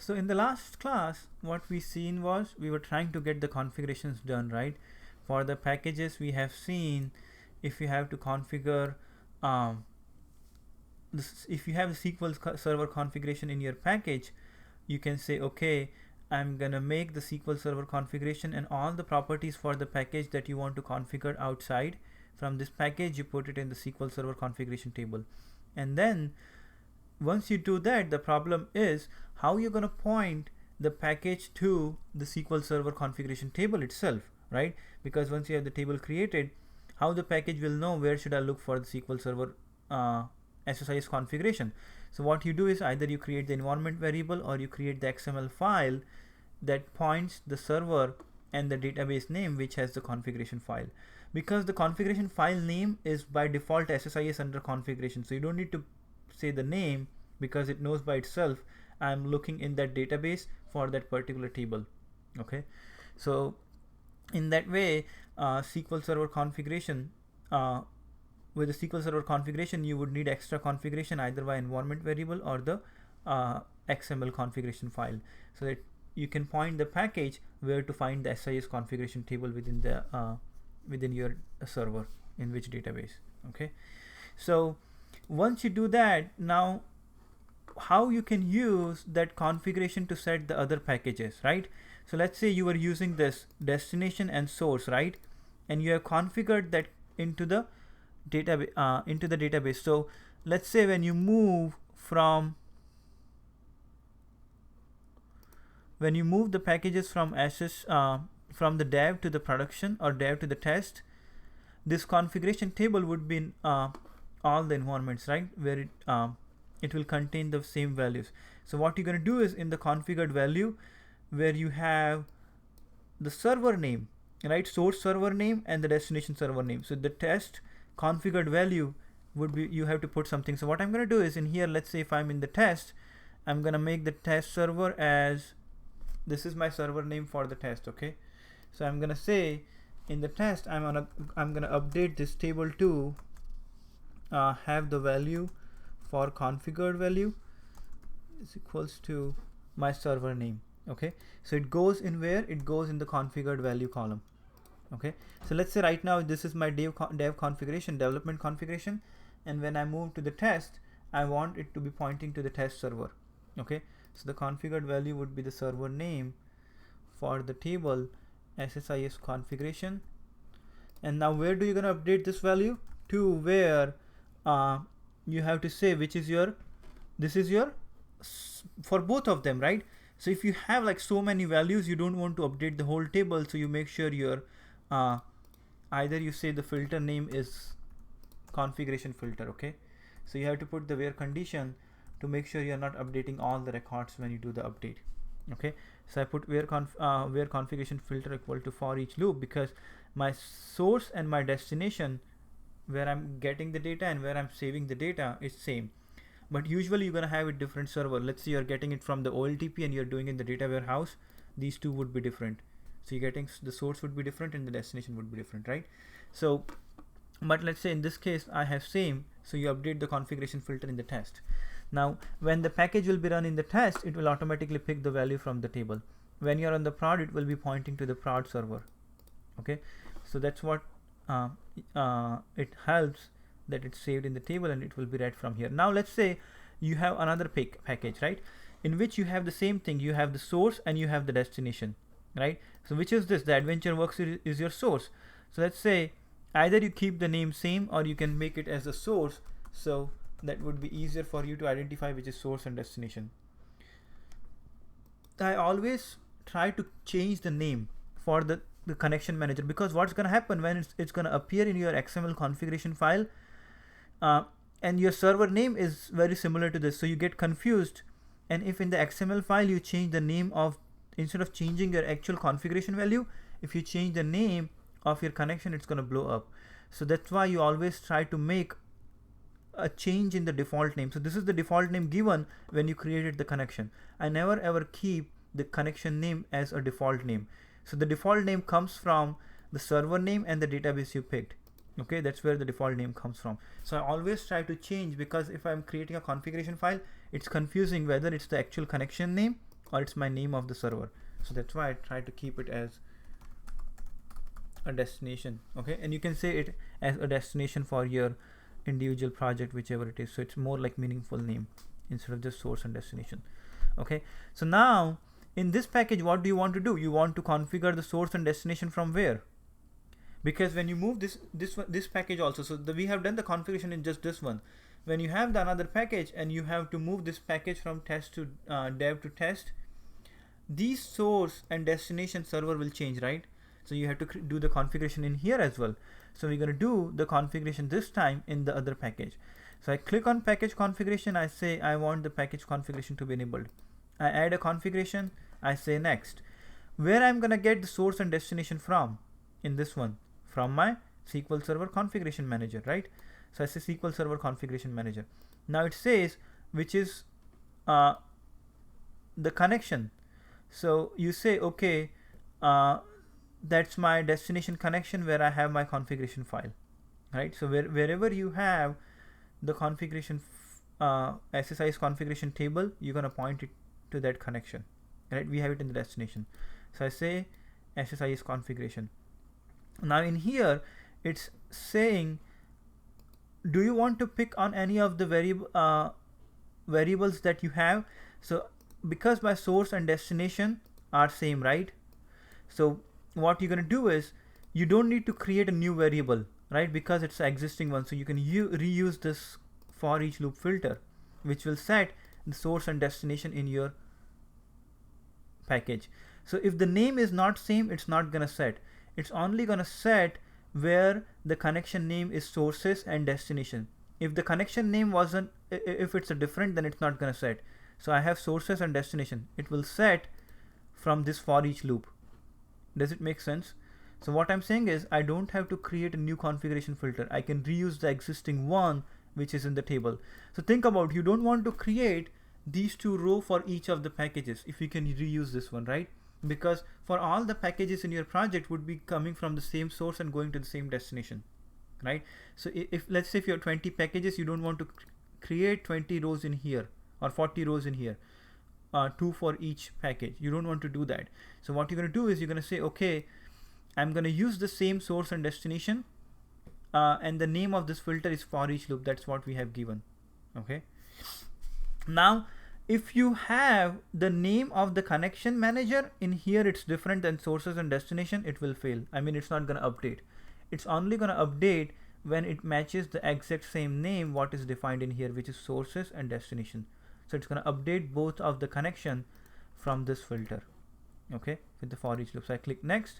So in the last class, what we seen was we were trying to get the configurations done, right? For the packages, we have seen if you have to configure, um, if you have the SQL Server configuration in your package, you can say, okay, I'm gonna make the SQL Server configuration and all the properties for the package that you want to configure outside from this package, you put it in the SQL Server configuration table. And then once you do that, the problem is how you're going to point the package to the SQL Server configuration table itself, right? Because once you have the table created, how the package will know where should I look for the SQL Server SSIS configuration. So what you do is either you create the environment variable or you create the XML file that points the server and the database name which has the configuration file. Because the configuration file name is by default SSIS under configuration, so you don't need to say the name because it knows by itself I'm looking in that database for that particular table. Okay, so in that way, SQL Server configuration, with the SQL Server configuration, you would need extra configuration either by environment variable or the XML configuration file, so that you can point the package where to find the SIS configuration table within the within your server in which database. Okay, so once you do that, now how you can use that configuration to set the other packages, right? So let's say you are using this destination and source, right? And you have configured that into the database. So let's say when you move the packages from Ssis from the dev to the production or dev to the test, this configuration table would be in all the environments, right? Where it will contain the same values. So what you're going to do is in the configured value where you have the server name, right? Source server name and the destination server name. So the test configured value would be, you have to put something. So what I'm going to do is in here, let's say if I'm in the test, I'm going to make the test server as, this is my server name for the test. Okay, so I'm going to say in the test, I'm going to update this table to have the value for configured value is equals to my server name. Okay, so it goes in where? It goes in the configured value column. Okay, so let's say right now this is my dev configuration, development configuration, and when I move to the test, I want it to be pointing to the test server. Okay, so the configured value would be the server name for the table SSIS configuration. And now where do you gonna update this value? To where you have to say which is your, this is your, for both of them, right? So if you have like so many values, you don't want to update the whole table, so you make sure your either you say the filter name is configuration filter. Okay, so you have to put the where condition to make sure you're not updating all the records when you do the update. Okay, so I put where configuration filter equal to for each loop, because my source and my destination where I'm getting the data and where I'm saving the data is same, but usually you're gonna have a different server. Let's say you're getting it from the OLTP and you're doing it in the data warehouse, these two would be different. So you're getting, the source would be different and the destination would be different, right? So but let's say in this case I have same, so you update the configuration filter in the test. Now when the package will be run in the test, it will automatically pick the value from the table. When you're on the prod, it will be pointing to the prod server. Okay, so that's what it helps, that it's saved in the table and it will be read from here. Now let's say you have another package, right, in which you have the same thing, you have the source and you have the destination, right? So which is this? The AdventureWorks is your source. So let's say either you keep the name same or you can make it as a source, so that would be easier for you to identify which is source and destination. I always try to change the name for the connection manager, because what's going to happen when it's going to appear in your XML configuration file and your server name is very similar to this, so you get confused. And if in the XML file you change the name of, instead of changing your actual configuration value, if you change the name of your connection, it's going to blow up. So that's why you always try to make a change in the default name. So this is the default name given when you created the connection. I never ever keep the connection name as a default name. So the default name comes from the server name and the database you picked. Okay, that's where the default name comes from. So I always try to change, because if I'm creating a configuration file, it's confusing whether it's the actual connection name or it's my name of the server. So that's why I try to keep it as a destination. Okay, and you can say it as a destination for your individual project, whichever it is. So it's more like meaningful name instead of just source and destination. Okay, so now in this package, what do you want to do? You want to configure the source and destination from where? Because when you move this package also, so we have done the configuration in just this one. When you have the another package and you have to move this package from test to dev to test, these source and destination server will change, right? So you have to do the configuration in here as well. So we're going to do the configuration this time in the other package. So I click on package configuration. I say I want the package configuration to be enabled. I add a configuration. I say next. Where I'm going to get the source and destination from? In this one, from my SQL Server Configuration Manager, right? So I say SQL Server Configuration Manager. Now it says which is the connection. So you say, okay, that's my destination connection where I have my configuration file, right? So wherever you have the configuration SSIS configuration table, you're going to point it to that connection, right? We have it in the destination. So I say SSIS configuration. Now in here, it's saying, do you want to pick on any of the variables that you have? So because my source and destination are same, right? So what you're going to do is you don't need to create a new variable, right? Because it's an existing one. So you can reuse this for each loop filter, which will set the source and destination in your package. So if the name is not same, it's not going to set. It's only going to set where the connection name is sources and destination. If the connection name wasn't, if it's a different, then it's not going to set. So I have sources and destination. It will set from this for each loop. Does it make sense? So what I'm saying is I don't have to create a new configuration filter. I can reuse the existing one which is in the table. So think about, you don't want to create these two rows for each of the packages if you can reuse this one, right? Because for all the packages in your project would be coming from the same source and going to the same destination, right? So if let's say if you have 20 packages, you don't want to create 20 rows in here or 40 rows in here, 2 for each package. You don't want to do that. So what you're going to do is you're going to say, okay, I'm going to use the same source and destination, and the name of this filter is for each loop. That's what we have given. Okay. Now, if you have the name of the connection manager in here, it's different than sources and destination, it will fail. I mean, it's not going to update. It's only going to update when it matches the exact same name what is defined in here, which is sources and destination. So it's going to update both of the connection from this filter, okay, with the for each loop. So I click next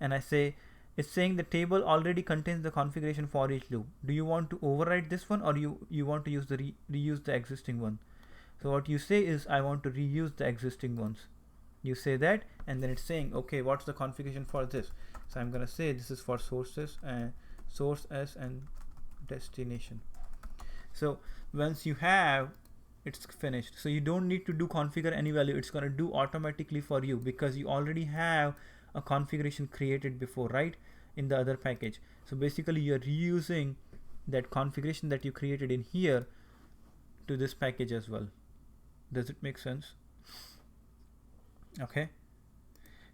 and I say, it's saying the table already contains the configuration for each loop. Do you want to override this one, or you want to use the reuse the existing one? So what you say is, I want to reuse the existing ones. You say that, and then it's saying, okay, what's the configuration for this? So I'm going to say this is for sources and source S and destination. So once you have, it's finished. So you don't need to do configure any value. It's going to do automatically for you because you already have a configuration created before, right, in the other package. So basically you're reusing that configuration that you created in here to this package as well. Does it make sense? Okay.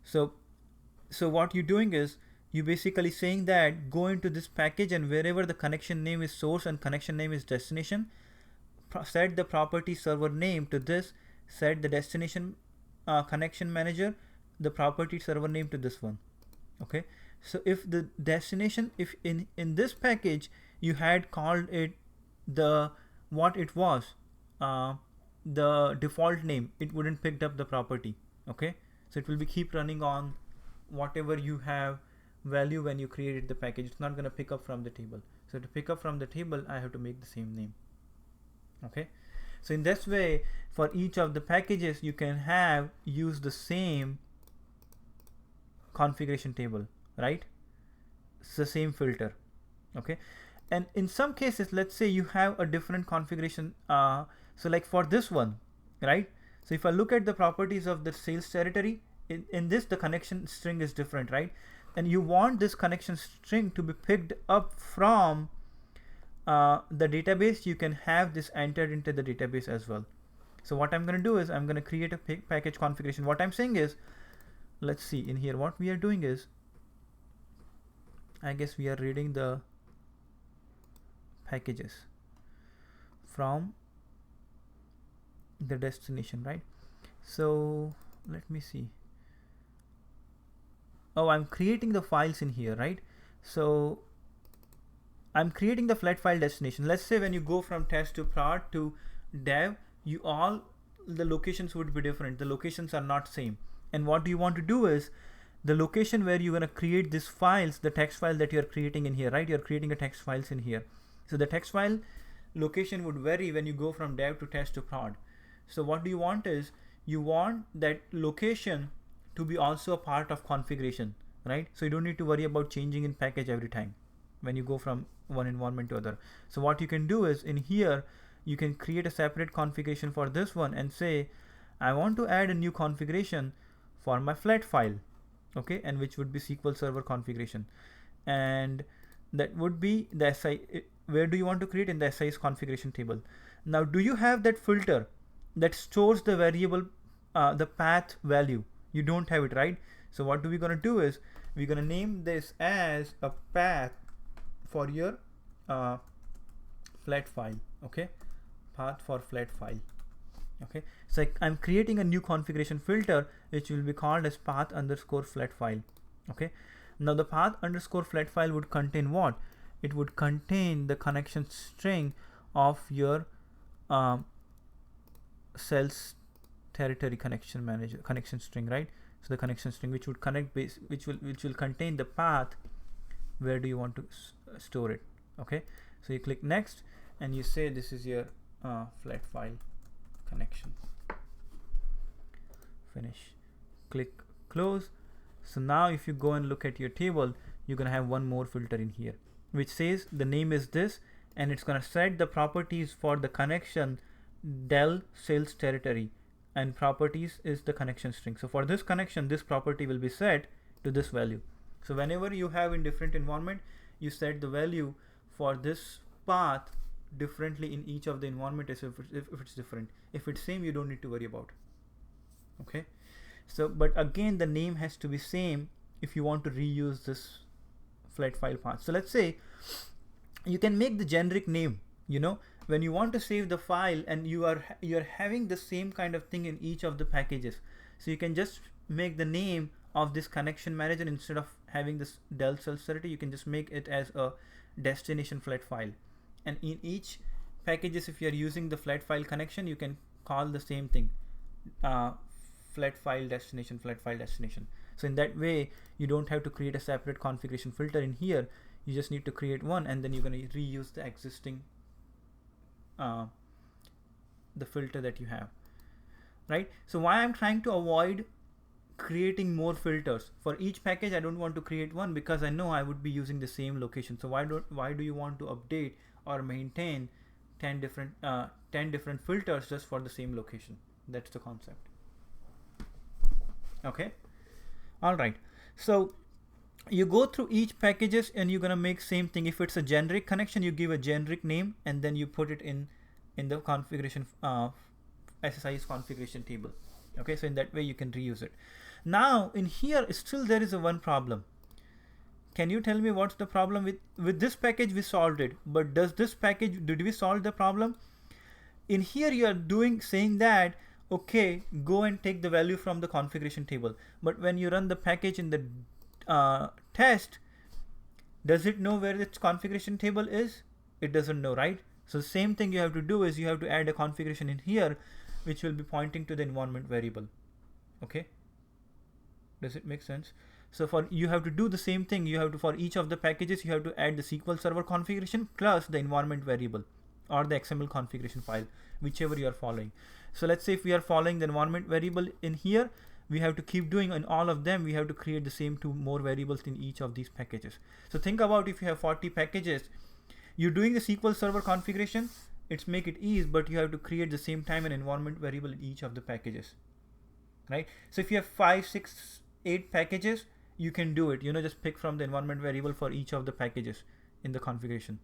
So what you're doing is you basically saying that go into this package, and wherever the connection name is source and connection name is destination, set the property server name to this, set the destination connection manager, the property server name to this one. Okay. So if the destination, if in this package you had called it what it was, the default name, it wouldn't picked up the property. Okay. So it will be keep running on whatever you have value when you created the package. It's not going to pick up from the table. So to pick up from the table, I have to make the same name. Okay. So in this way, for each of the packages, you can use the same configuration table, right? It's the same filter. Okay. And in some cases, let's say you have a different configuration. So like for this one, right? So if I look at the properties of the sales territory, in this, the connection string is different, right? And you want this connection string to be picked up from the database. You can have this entered into the database as well. So what I'm going to do is I'm going to create a package configuration. What I'm saying is, let's see in here, what we are doing is, I guess we are reading the packages from the destination, right? So let me see. Oh, I'm creating the files in here, right? So I'm creating the flat file destination. Let's say when you go from test to prod to dev, the locations would be different. The locations are not same. And what you want to do is the location where you're going to create these files, the text file that you're creating in here, right? You're creating a text files in here. So the text file location would vary when you go from dev to test to prod. So what do you want is, you want that location to be also a part of configuration, right? So you don't need to worry about changing in package every time when you go from one environment to other. So what you can do is in here, you can create a separate configuration for this one and say, I want to add a new configuration for my flat file, okay, and which would be SQL Server configuration, and that would be the SI. Where do you want to create? In the SIS configuration table. Now, do you have that filter that stores the variable, the path value? You don't have it, right? So what we're going to do is, we're going to name this as a path for your flat file, okay, path for flat file. Okay, so I'm creating a new configuration filter which will be called as path underscore flat file. Okay, now the path underscore flat file would contain what? It would contain the connection string of your sales territory connection manager connection string, right? So the connection string which would connect base, which will contain the path. Where do you want to store it? Okay, so you click next and you say this is your flat file connection. Finish. Click close. So now if you go and look at your table, you're gonna have one more filter in here which says the name is this, and it's gonna set the properties for the connection del sales territory, and properties is the connection string. So for this connection, this property will be set to this value. So whenever you have in different environment, you set the value for this path differently in each of the environment if it's different. If it's same, you don't need to worry about. Okay, so but again the name has to be same if you want to reuse this flat file path. So let's say you can make the generic name, you know, when you want to save the file and you're having the same kind of thing in each of the packages. So you can just make the name of this connection manager, instead of having this del sales territory, you can just make it as a destination flat file. And in each packages, if you're using the flat file connection, you can call the same thing, flat file destination, flat file destination. So in that way, you don't have to create a separate configuration filter in here. You just need to create one, and then you're going to reuse the existing the filter that you have, right? So why I'm trying to avoid creating more filters for each package, I don't want to create one because I know I would be using the same location. So why do you want to update or maintain 10 different filters just for the same location? That's the concept. Okay, all right, so you go through each packages and you're gonna make same thing. If it's a generic connection, you give a generic name and then you put it in the configuration SSIS configuration table. Okay, so in that way you can reuse it. Now in here still there is a one problem. Can you tell me what's the problem with this package? We solved it, but does this package, did we solve the problem? In here you are saying that okay, go and take the value from the configuration table, but when you run the package in the test, does it know where its configuration table is? It doesn't know, right? So the same thing you have to do is you have to add a configuration in here which will be pointing to the environment variable. Okay, does it make sense? So you have to do the same thing. You have to, for each of the packages, you have to add the SQL Server configuration plus the environment variable or the XML configuration file, whichever you are following. So let's say if we are following the environment variable in here, we have to keep doing in all of them. We have to create the same two more variables in each of these packages. So think about if you have 40 packages, you're doing the SQL Server configuration, it's make it easy, but you have to create the same time an environment variable in each of the packages, right? So if you have 5, 6, 8 packages, you can do it, you know, just pick from the environment variable for each of the packages in the configuration.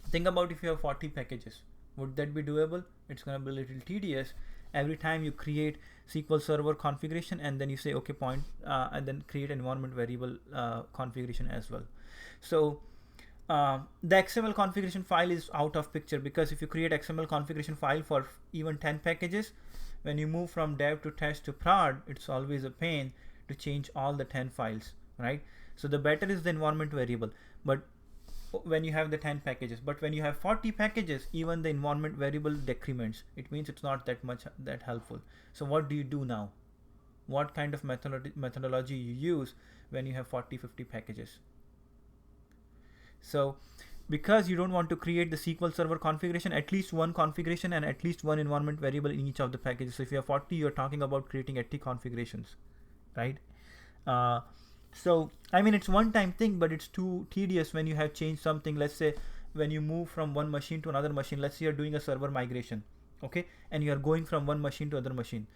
Think about if you have 40 packages, Would that be doable? It's going to be a little tedious. Every time you create SQL Server configuration and then you say okay point and then create environment variable configuration as well. So the XML configuration file is out of picture, because if you create XML configuration file for even 10 packages, when you move from dev to test to prod, it's always a pain to change all the 10 files, right? So the better is the environment variable, but when you have the 10 packages. But when you have 40 packages, even the environment variable decrements. It means it's not that much that helpful. So what do you do now? What kind of methodology you use when you have 40-50 packages? So because you don't want to create the SQL Server configuration, at least one configuration and at least one environment variable in each of the packages. So if you have 40, you're talking about creating 80 configurations, right? So I mean, it's one-time thing, but it's too tedious when you have changed something. Let's say when you move from one machine to another machine, let's say you're doing a server migration, okay, and you're going from one machine to other machine.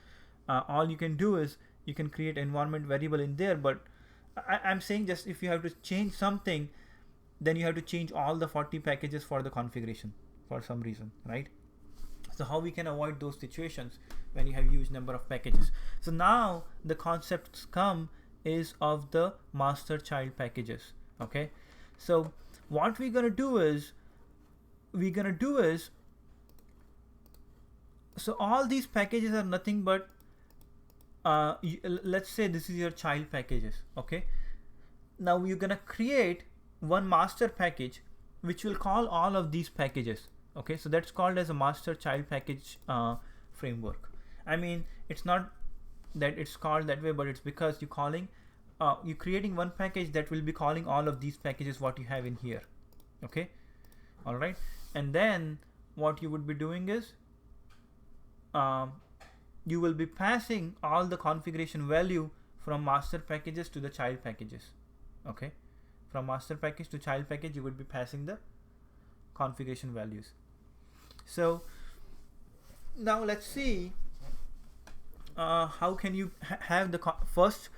All you can do is you can create environment variable in there, but I'm saying just if you have to change something, then you have to change all the 40 packages for the configuration for some reason, right? So how we can avoid those situations when you have huge number of packages? So now the concepts come is of the master child packages, okay? So what we're gonna do is so all these packages are nothing but let's say this is your child packages, okay? Now you're gonna create one master package which will call all of these packages, okay? So that's called as a master child package framework. I mean, it's not that it's called that way, but it's because you're creating one package that will be calling all of these packages what you have in here, okay? All right, and then what you would be doing is you will be passing all the configuration value from master packages to the child packages, okay? From master package to child package, you would be passing the configuration values. So now let's see how can you have the first,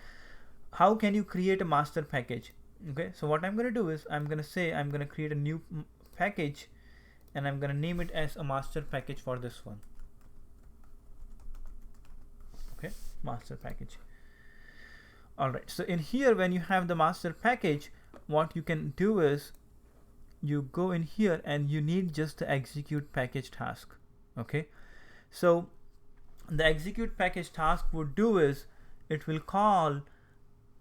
how can you create a master package? Okay, so what I'm going to do is I'm going to say I'm going to create a new package and I'm going to name it as a master package for this one. Okay, master package. All right, so in here when you have the master package, what you can do is you go in here and you need just the execute package task, okay? So the execute package task would do is it will call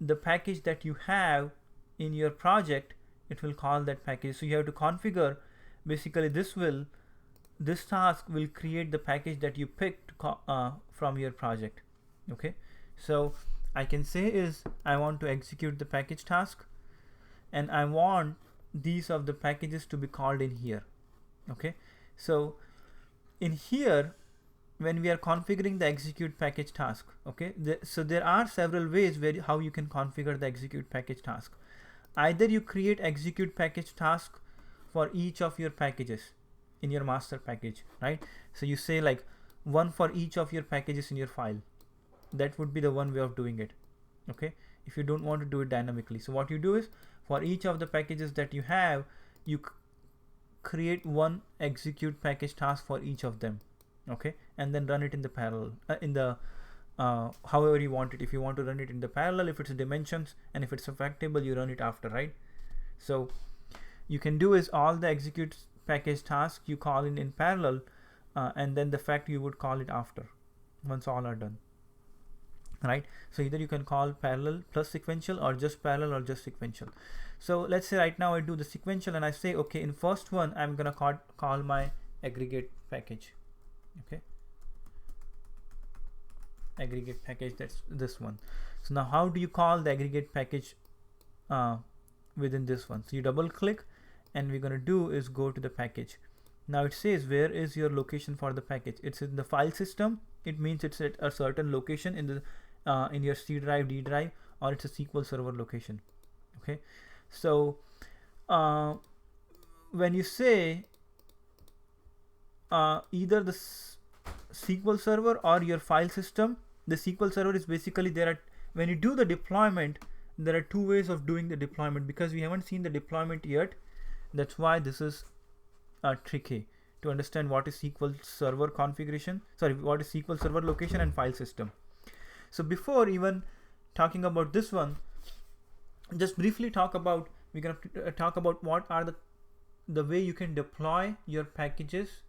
the package that you have in your project. It will call that package. So you have to configure, basically this task will create the package that you picked from your project, okay? So I can say is I want to execute the package task and I want these of the packages to be called in here, okay? So in here when we are configuring the execute package task, okay, so there are several ways where how you can configure the execute package task. Either you create execute package task for each of your packages in your master package, right? So you say like one for each of your packages in your file. That would be the one way of doing it, okay, if you don't want to do it dynamically. So what you do is for each of the packages that you have, you create one execute package task for each of them, okay, and then run it in the parallel in the however you want it. If you want to run it in the parallel, if it's dimensions, and if it's effectable, you run it after, right? So you can do is all the execute package task you call in parallel, and then the fact you would call it after once all are done, right? So either you can call parallel plus sequential or just parallel or just sequential. So let's say right now I do the sequential and I say okay, in first one I'm gonna call my aggregate package, okay, aggregate package, that's this one. So now how do you call the aggregate package within this one? So you double click and we're gonna do is go to the package. Now it says where is your location for the package. It's in the file system. It means it's at a certain location in the in your C drive, D drive, or it's a SQL Server location, okay? So when you say either the SQL Server or your file system, the SQL Server is basically when you do the deployment, there are two ways of doing the deployment. Because we haven't seen the deployment yet, that's why this is tricky to understand what is SQL Server configuration, sorry, what is SQL Server location and file system. So before even talking about this one, just briefly talk about, we're going to talk about what are the way you can deploy your packages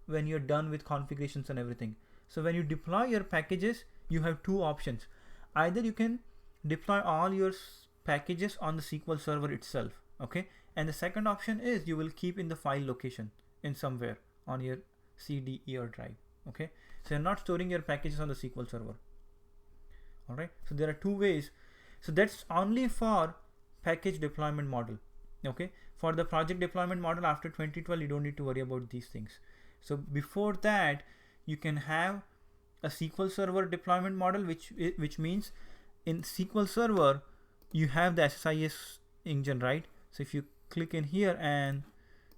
when you're done with configurations and everything. So when you deploy your packages, you have two options. Either you can deploy all your packages on the SQL Server itself, okay? And the second option is you will keep in the file location in somewhere on your CD, E, or drive, okay? So you're not storing your packages on the SQL Server. All right, so there are two ways. So that's only for package deployment model, okay? For the project deployment model after 2012, you don't need to worry about these things. So before that, you can have a SQL Server deployment model, which means in SQL Server, you have the SSIS engine, right? So if you click in here and,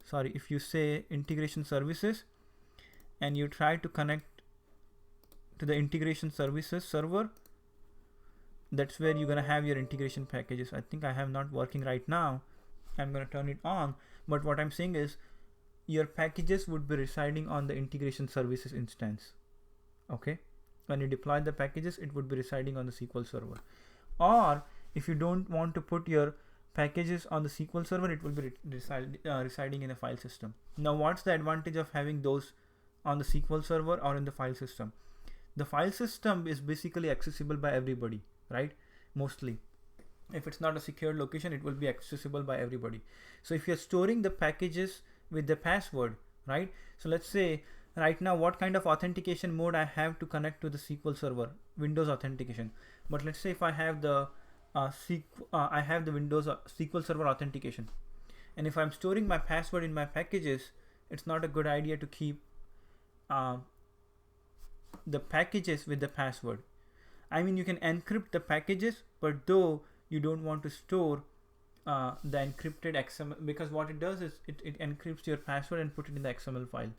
sorry, if you say integration services and you try to connect to the integration services server, that's where you're gonna have your integration packages. I think I have not working right now. I'm gonna turn it on, but what I'm saying is your packages would be residing on the integration services instance, okay? When you deploy the packages, it would be residing on the SQL Server. Or if you don't want to put your packages on the SQL Server, it will be residing in a file system. Now what's the advantage of having those on the SQL Server or in the file system? The file system is basically accessible by everybody, right? Mostly. If it's not a secured location, it will be accessible by everybody. So if you're storing the packages with the password, right? So let's say right now what kind of authentication mode I have to connect to the SQL Server, Windows authentication. But let's say if I have the I have the Windows SQL Server authentication, and if I'm storing my password in my packages, it's not a good idea to keep the packages with the password. I mean, you can encrypt the packages, but though you don't want to store the encrypted XML, because what it does is it encrypts your password and put it in the XML file.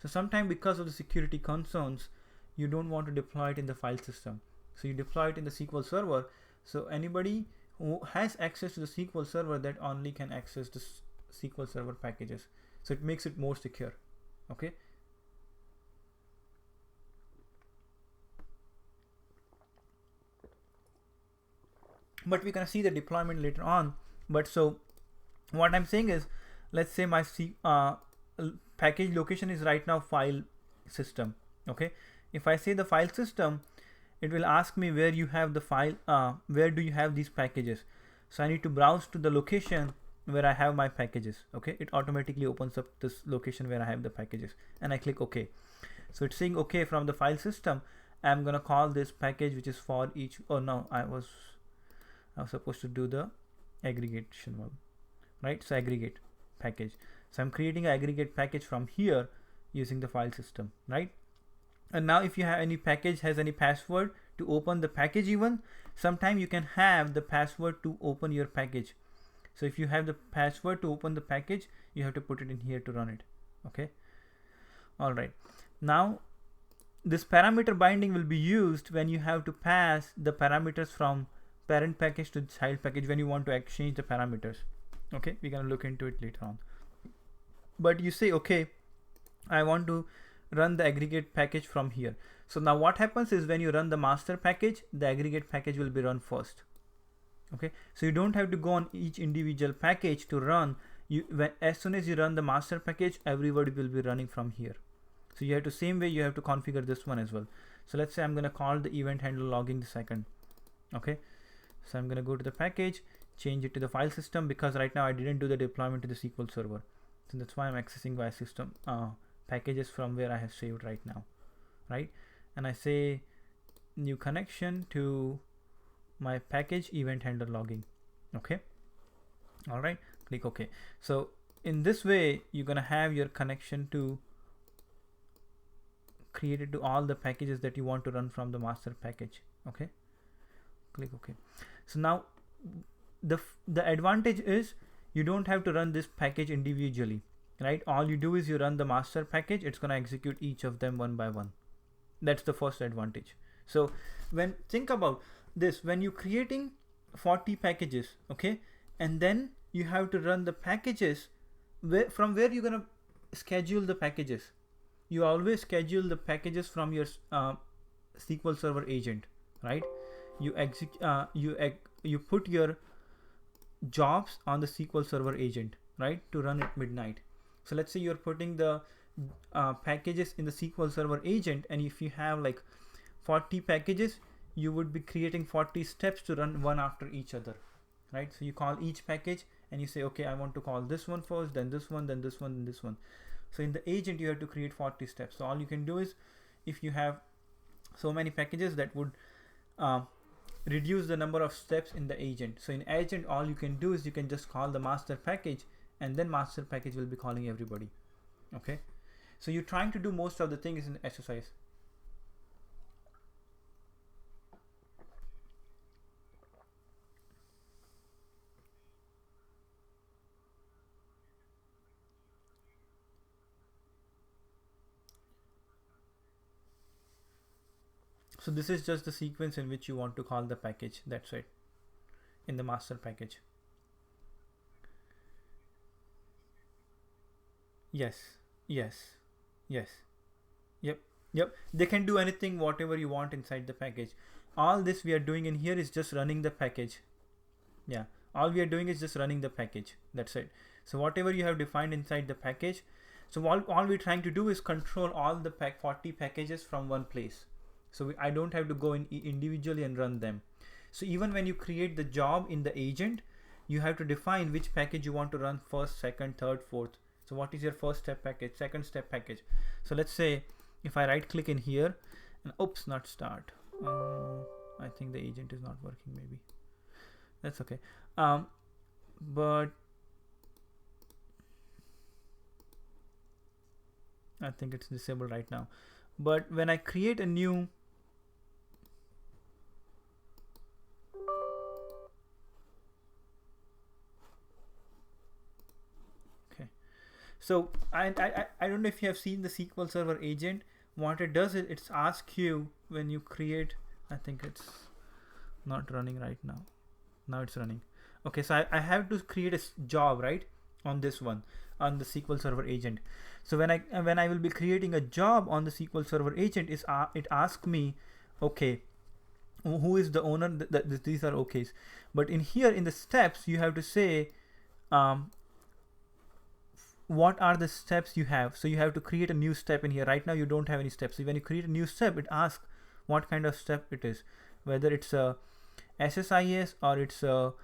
So sometimes because of the security concerns, you don't want to deploy it in the file system. So you deploy it in the SQL Server. So anybody who has access to the SQL Server, that only can access the SQL Server packages. So it makes it more secure, okay? But we're gonna see the deployment later on. But so what I'm saying is, let's say my package location is right now file system, okay? If I say the file system, it will ask me where you have the file, where do you have these packages. So I need to browse to the location where I have my packages, okay? It automatically opens up this location where I have the packages, and I click OK. So it's saying okay from the file system. I'm gonna call this package, which is for each, oh no, I was supposed to do the aggregation one, right? So aggregate package. So I'm creating an aggregate package from here using the file system, right? And now if you have any package has any password to open the package, even sometime you can have the password to open your package. So if you have the password to open the package, you have to put it in here to run it, okay? All right, now this parameter binding will be used when you have to pass the parameters from parent package to child package, when you want to exchange the parameters, okay? We're gonna look into it later on. But you say, okay, I want to run the aggregate package from here. So now what happens is when you run the master package, the aggregate package will be run first, okay? So you don't have to go on each individual package to run. As soon as you run the master package, everybody will be running from here. So you have to, same way you have to configure this one as well. So let's say I'm gonna call the event handler logging the second, okay? So I'm gonna go to the package, change it to the file system, because right now I didn't do the deployment to the SQL Server. So that's why I'm accessing my system packages from where I have saved right now, right? And I say new connection to my package event handler logging, okay? All right, click OK. So in this way, you're gonna have your connection to created to all the packages that you want to run from the master package, okay? Click OK. So now the advantage is you don't have to run this package individually, right? All you do is you run the master package, it's gonna execute each of them one by one. That's the first advantage. So when think about this, when you're creating 40 packages, okay, and then you have to run the packages from where you're gonna schedule the packages. You always schedule the packages from your SQL Server agent, right? You put your jobs on the SQL Server agent, right, to run at midnight. So let's say you're putting the packages in the SQL Server agent, and if you have like 40 packages, you would be creating 40 steps to run one after each other, right? So you call each package and you say, okay, I want to call this one first, then this one, then this one, then this one. So in the agent, you have to create 40 steps. So all you can do is, if you have so many packages, that would reduce the number of steps in the agent. So in agent, all you can do is you can just call the master package, and then master package will be calling everybody. Okay. So you're trying to do most of the things in exercise. So this is just the sequence in which you want to call the package. That's it. In the master package. Yes. Yes. Yes. Yep. Yep. They can do anything, whatever you want inside the package. All this we are doing in here is just running the package. Yeah. All we are doing is just running the package. That's it. So whatever you have defined inside the package. So all we're trying to do is control all the 40 packages from one place. So I don't have to go in individually and run them. So even when you create the job in the agent, you have to define which package you want to run first, second, third, fourth. So what is your first step package, second step package? So let's say if I right click in here and oops, not start. I think the agent is not working, maybe. That's okay. But I think it's disabled right now. But when I create a new so I don't know if you have seen the SQL Server agent. What it does is it's asks you when you create, I think it's not running right now. Now it's running. Okay, so I have to create a job, right, on this one, on the SQL Server agent. So when I will be creating a job on the SQL Server agent, it asks me, okay, who is the owner? These are okays. But in here in the steps, you have to say what are the steps you have. So you have to create a new step in here. Right now you don't have any steps. So when you create a new step, it asks what kind of step it is, whether it's a SSIS or it's a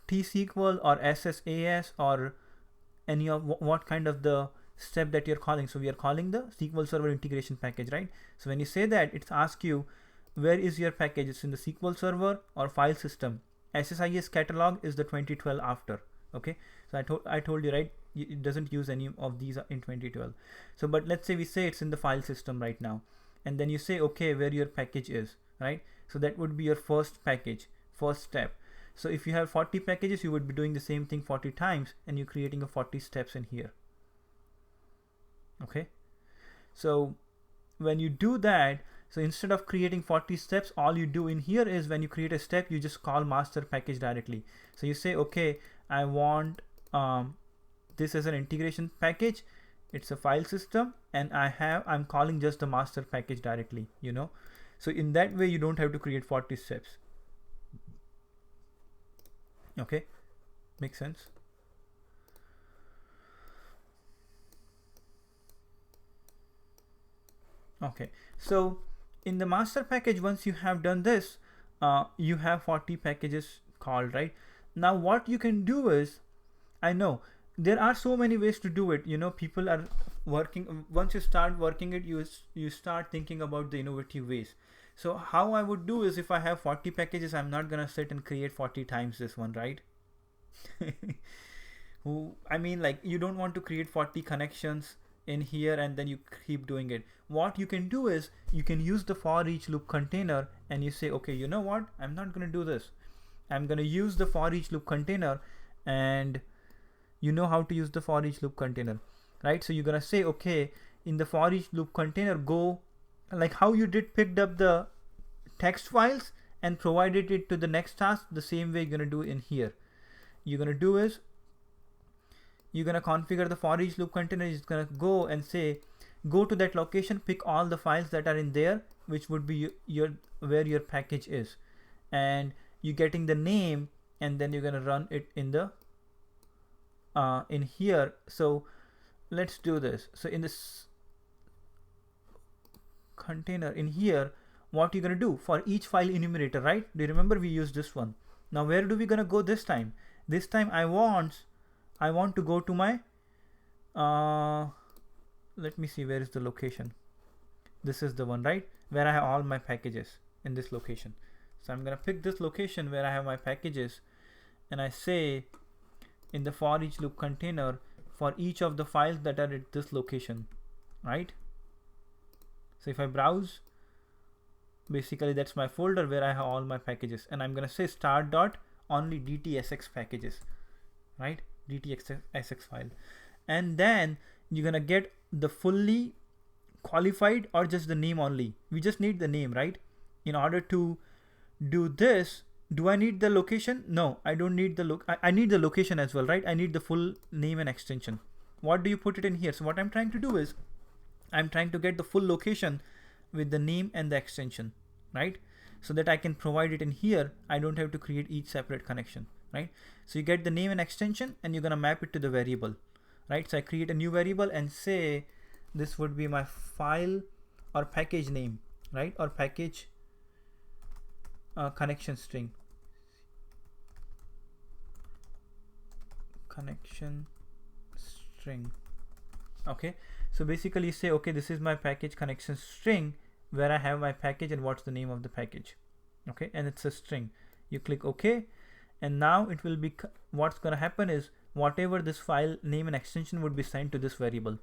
T-SQL or SSAS or any of what kind of the step that you're calling. So we are calling the SQL Server integration package, right? So when you say that, it asks you where is your package. It's in the SQL Server or file system. SSIS catalog is the 2012 after. Okay, so I told you, right, it doesn't use any of these in 2012. So but let's say we say it's in the file system right now, and then you say okay, where your package is, right? So that would be your first package, first step. So if you have 40 packages, you would be doing the same thing 40 times, and you're creating a 40 steps in here. Okay, so when you do that, so instead of creating 40 steps, all you do in here is when you create a step, you just call master package directly. So you say, okay, I want this as an integration package. It's a file system, and I'm calling just the master package directly, you know. So in that way, you don't have to create 40 steps. Okay, makes sense. Okay, so in the master package, once you have done this, you have 40 packages called, right? Now what you can do is, I know there are so many ways to do it, you know. People are working, once you start working it, you start thinking about the innovative ways. So how I would do is, if I have 40 packages, I'm not gonna sit and create 40 times this one, right? I mean, like, you don't want to create 40 connections in here and then you keep doing it. What you can do is, you can use the for each loop container, and you say, okay, you know what, I'm not gonna do this. I'm gonna use the for each loop container, and you know how to use the for each loop container, right? So you're gonna say, okay, in the for each loop container, go like how you did, picked up the text files and provided it to the next task, the same way you're gonna do in here. You're gonna do is, you're gonna configure the for each loop container. It's gonna go and say, go to that location, pick all the files that are in there, which would be your where your package is, and you're getting the name, and then you're gonna run it in the in here. So let's do this. So in this container in here, what you're gonna do for each file enumerator, right? Do you remember we used this one? Now where do we gonna go this time? This time I want to go to my let me see, where is the location? This is the one, right? Where I have all my packages, in this location. So I'm gonna pick this location where I have my packages, and I say in the for each loop container, for each of the files that are at this location, right? So if I browse, basically that's my folder where I have all my packages, and I'm gonna say start dot only dtsx packages, right? dtsx file, and then you're gonna get the fully qualified or just the name only. We just need the name, right? In order to do this, do I need the location? No, I don't need the I need the location as well, right? I need the full name and extension. What do you put it in here? So what I'm trying to do is I'm trying to get the full location with the name and the extension, right? So that I can provide it in here. I don't have to create each separate connection, right? So you get the name and extension, and you're gonna map it to the variable, right? So I create a new variable and say this would be my file or package name, right? Or package connection string. Connection string. Okay, so basically you say, okay, this is my package connection string where I have my package and what's the name of the package. Okay, and it's a string. You click OK, and now it will be, what's going to happen is whatever this file name and extension would be sent to this variable,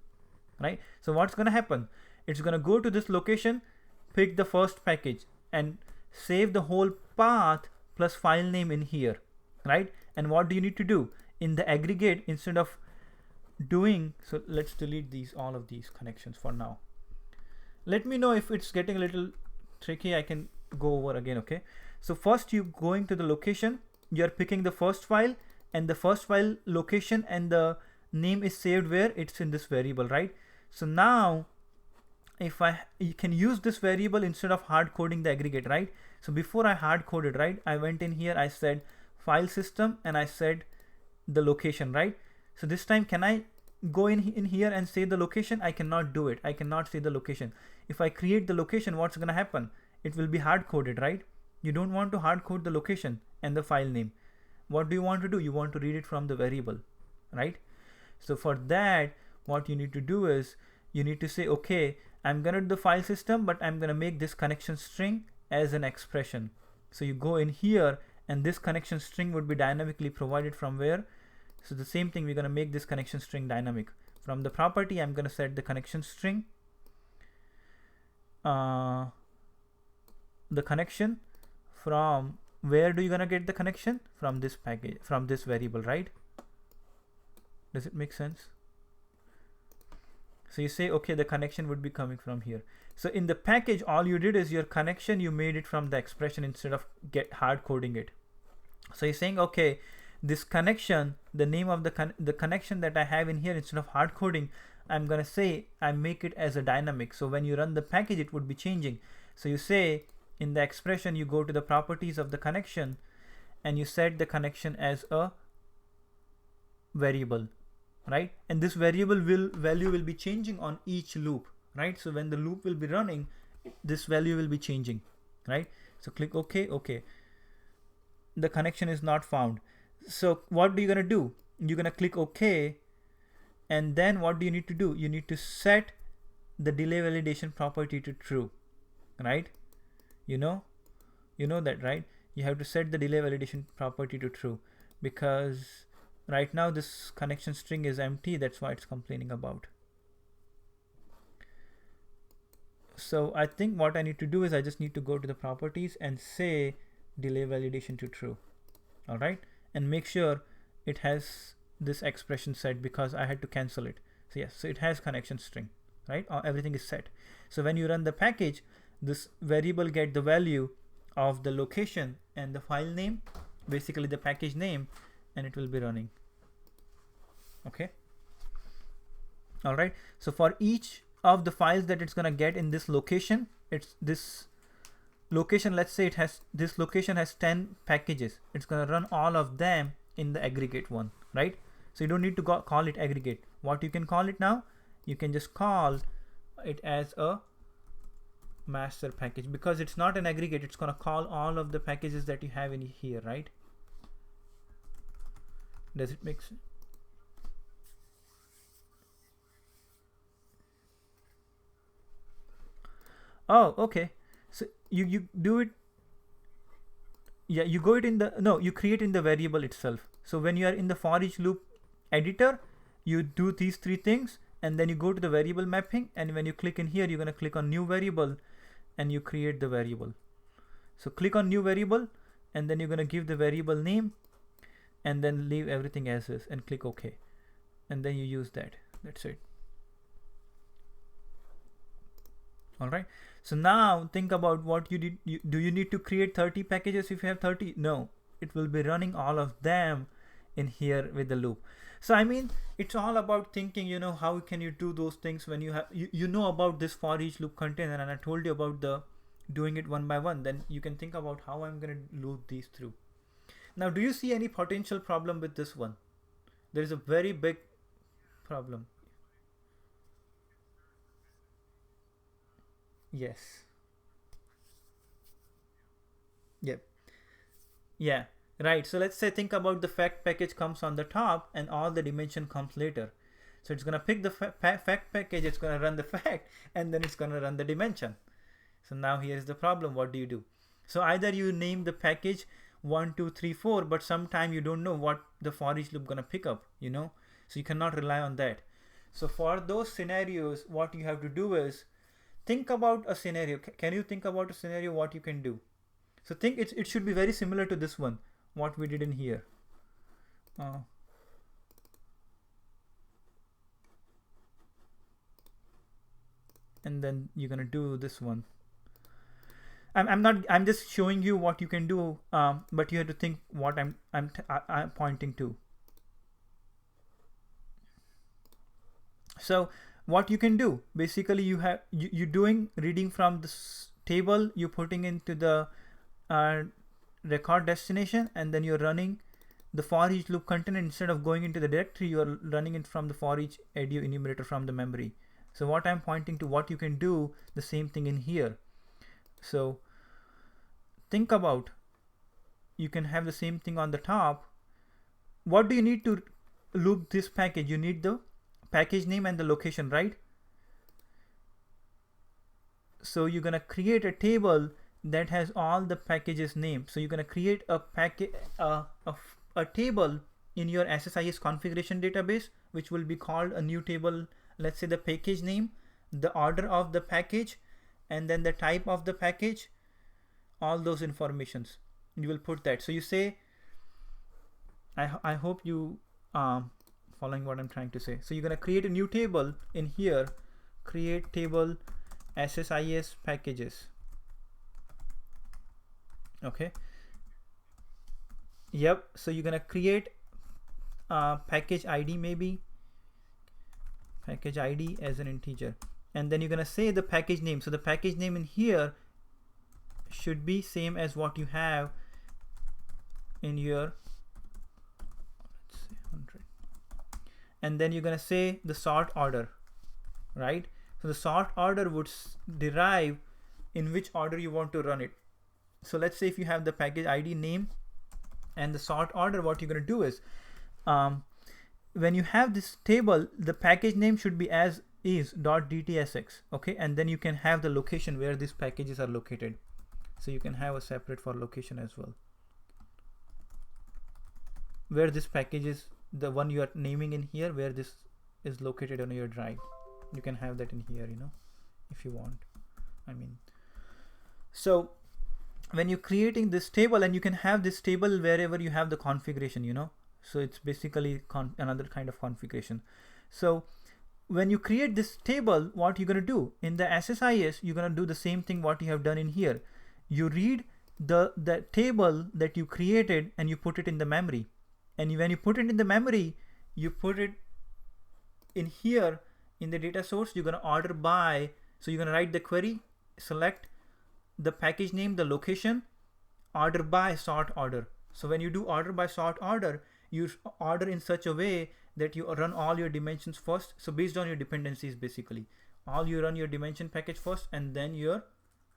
right? So what's going to happen? It's going to go to this location, pick the first package, and save the whole path plus file name in here, right? And what do you need to do in the aggregate? Instead of doing, so let's delete these, all of these connections for now. Let me know if it's getting a little tricky. I can go over again. Okay, so first you going to the location, you're picking the first file, and the first file location and the name is saved where? It's in this variable, right? So now if you can use this variable instead of hard coding the aggregate, right? So before I hard coded, right, I went in here, I said file system, and I said the location, right? So this time, can I go in here and say the location? I cannot do it. I cannot say the location. If I create the location, what's going to happen? It will be hard coded, right? You don't want to hard code the location and the file name. What do you want to do? You want to read it from the variable, right? So for that, what you need to do is you need to say, okay, I'm going to do the file system, but I'm going to make this connection string as an expression. So you go in here, and this connection string would be dynamically provided from where? So the same thing, we're going to make this connection string dynamic. From the property, I'm going to set the connection string, the connection from where do you going to get the connection? From this package, from this variable, right? Does it make sense? So you say, okay, the connection would be coming from here. So in the package, all you did is your connection, you made it from the expression instead of hard coding it. So you're saying, okay, this connection, the name of the connection that I have in here, instead of hard coding, I'm gonna say I make it as a dynamic. So when you run the package, it would be changing. So you say in the expression, you go to the properties of the connection, and you set the connection as a variable, right? And this variable value will be changing on each loop, right? So when the loop will be running, this value will be changing, right? So click OK. Okay, the connection is not found. So what are you gonna do? You're gonna click OK, and then what do you need to do? You need to set the delay validation property to true, right? You know that, right? You have to set the delay validation property to true, because right now this connection string is empty. That's why it's complaining about. So I think what I need to do is I just need to go to the properties and say delay validation to true. All right, and make sure it has this expression set, because I had to cancel it. So yes, so it has connection string, right? Everything is set. So when you run the package, this variable get the value of the location and the file name, basically the package name, and it will be running. Okay. All right. So for each of the files that it's going to get in this location, it's this location, let's say it has, this location has 10 packages. It's going to run all of them in the aggregate one, right? So you don't need to call it aggregate. What you can call it now, you can just call it as a master package, because it's not an aggregate. It's going to call all of the packages that you have in here, right? Does it make sense? Oh, okay. So you do it. Yeah, you go it in the, no, you create in the variable itself. So when you are in the for each loop editor, you do these three things, and then you go to the variable mapping, and when you click in here, you're going to click on new variable, and you create the variable. So click on new variable, and then you're going to give the variable name, and then leave everything as is, and click OK, and then you use that. That's it. All right. So now think about what you did. Do you need to create 30 packages if you have 30? No, it will be running all of them in here with the loop. So I mean, it's all about thinking, you know, how can you do those things when you have, you know about this for each loop container, and I told you about the doing it one by one. Then you can think about how I'm going to loop these through. Now, do you see any potential problem with this one? There is a very big problem. Yes. Yep. Yeah. Right. So let's say think about the fact package comes on the top and all the dimension comes later. So it's going to pick the fact package, it's going to run the fact, and then it's going to run the dimension. So now here's the problem. What do you do? So either you name the package 1, 2, 3, 4, but sometime you don't know what the for each loop going to pick up, you know, so you cannot rely on that. So for those scenarios, what you have to do is think about a scenario. Can you think about a scenario what you can do? So think it should be very similar to this one, what we did in here. And then you're gonna do this one. I'm just showing you what you can do, but you have to think what I'm pointing to. So what you can do, basically you're doing reading from this table, you're putting into the record destination, and then you're running the for each loop container. Instead of going into the directory, you're running it from the for each edu enumerator from the memory. So what I'm pointing to, what you can do the same thing in here. So think about, you can have the same thing on the top. What do you need to loop this package? You need the package name and the location, right? So you're gonna create a table that has all the packages name. So you're gonna create a package, a table in your SSIS configuration database, which will be called a new table. Let's say the package name, the order of the package, and then the type of the package, all those informations. You will put that. So you say, I hope you following what I'm trying to say. So you're gonna create a new table in here, create table SSIS packages. Okay. Yep. So you're gonna create package ID, maybe package ID as an integer, and then you're gonna say the package name. So the package name in here should be same as what you have in your, let's say 100, and then you're gonna say the sort order, right? So the sort order would derive in which order you want to run it. So let's say if you have the package ID name and the sort order, what you're gonna do is, when you have this table, the package name should be as is .dtsx, okay, and then you can have the location where these packages are located. So you can have a separate for location as well, where this package is, the one you are naming in here, where this is located on your drive. You can have that in here, you know, if you want. I mean, so when you're creating this table, and you can have this table wherever you have the configuration, you know, so it's basically another kind of configuration. So when you create this table, what you're going to do in the SSIS, you're going to do the same thing what you have done in here. You read the table that you created and you put it in the memory, and when you put it in the memory, you put it in here in the data source, you're going to order by, so you're going to write the query, select the package name, the location, order by sort order. So when you do order by sort order, you order in such a way that you run all your dimensions first. So based on your dependencies, basically all you run your dimension package first and then your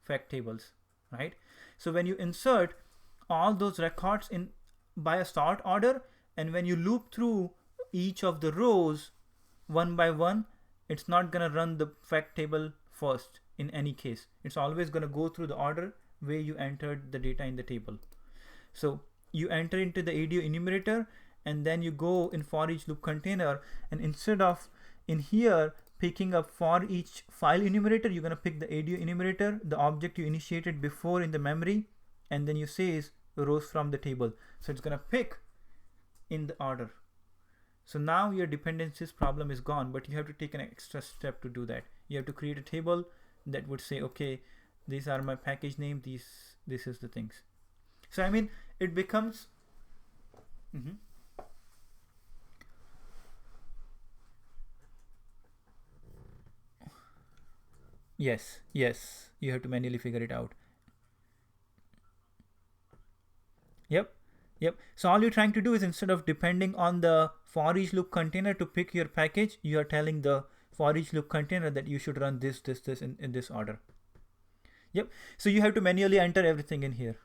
fact tables, right? So when you insert all those records in by a sort order, and when you loop through each of the rows one by one, it's not going to run the fact table first in any case. It's always going to go through the order where you entered the data in the table. So you enter into the ADO enumerator, and then you go in for each loop container, and instead of in here picking up for each file enumerator, you're going to pick the ADO enumerator, the object you initiated before in the memory, and then you say rows from the table. So it's going to pick in the order. So now your dependencies problem is gone, but you have to take an extra step to do that. You have to create a table that would say, okay, these are my package name, this is the things. So I mean, it becomes yes, you have to manually figure it out. Yep. So all you're trying to do is, instead of depending on the for each loop container to pick your package, you are telling the for each loop container that you should run this in this order. Yep. So you have to manually enter everything in here.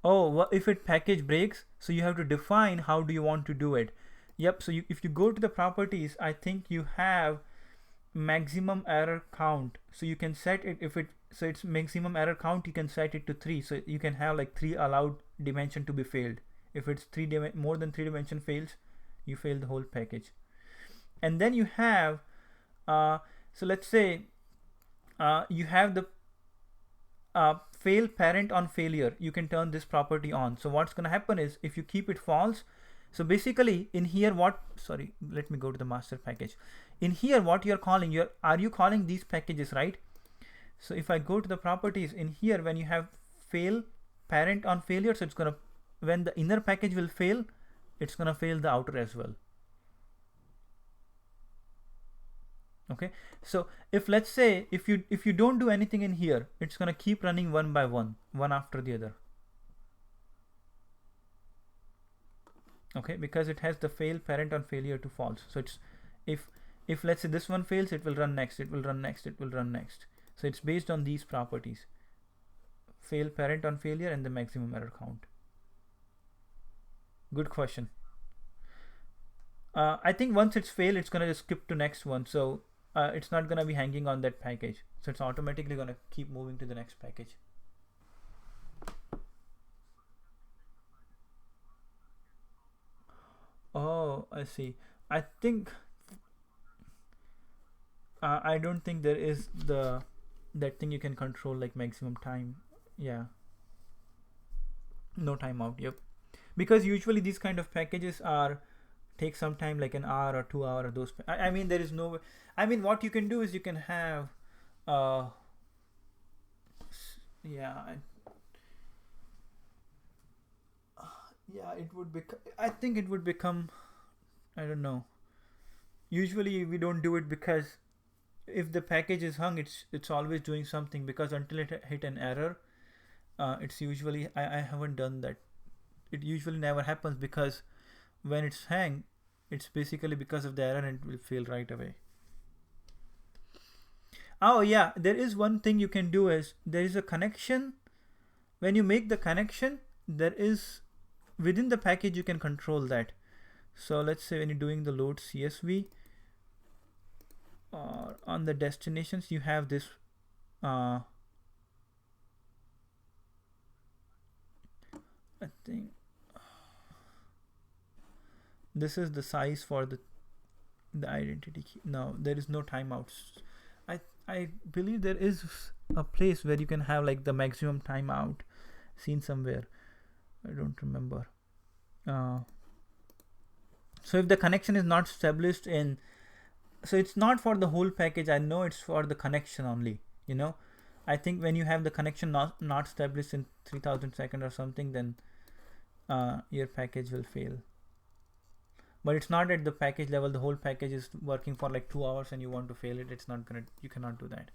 Oh, what if it package breaks? So you have to define how do you want to do it. Yep. So if you go to the properties, I think you have maximum error count. So you can set it, if it, so it's maximum error count, you can set it to 3. So you can have like 3 allowed dimension to be failed. If it's more than 3 dimension fails, you fail the whole package. And then you have so let's say you have the fail parent on failure. You can turn this property on. So what's going to happen is, if you keep it false, so basically in here let me go to the master package. In here, what you're calling, are you calling these packages, right? So if I go to the properties in here, when you have fail parent on failure, so it's going to, when the inner package will fail, it's going to fail the outer as well. Okay, so if let's say if you don't do anything in here, it's going to keep running one by one after the other. Okay, because it has the fail parent on failure to false. So it's, if let's say this one fails, it will run next, it will run next, it will run next. So it's based on these properties: fail parent on failure and the maximum error count. Good question. I think once it's failed, it's gonna just skip to next one. So it's not gonna be hanging on that package. So it's automatically gonna keep moving to the next package. Oh, I see. I think I don't think there is that thing you can control, like maximum time. Yeah. No timeout. Yep. Because usually these kind of packages take some time, like an hour or 2 hours. Those. I mean, there is no. I mean, what you can do is you can have. Yeah. Yeah, it would become. I think it would become. I don't know. Usually we don't do it, because if the package is hung, it's always doing something, because until it hit an error, it's usually, I haven't done that. It usually never happens, because when it's hang, it's basically because of the error, and it will fail right away. Oh yeah, there is one thing you can do is, there is a connection. When you make the connection, there is, within the package you can control that. So let's say when you're doing the load CSV, or on the destinations, you have this I think this is the size for the identity key. No, there is no timeouts. I believe there is a place where you can have like the maximum timeout, seen somewhere. I don't remember. So if the connection is not established in, so it's not for the whole package, I know it's for the connection only, you know. I think when you have the connection not established in 3000 seconds or something, then your package will fail. But it's not at the package level, the whole package is working for like 2 hours and you want to fail it, it's not gonna, you cannot do that.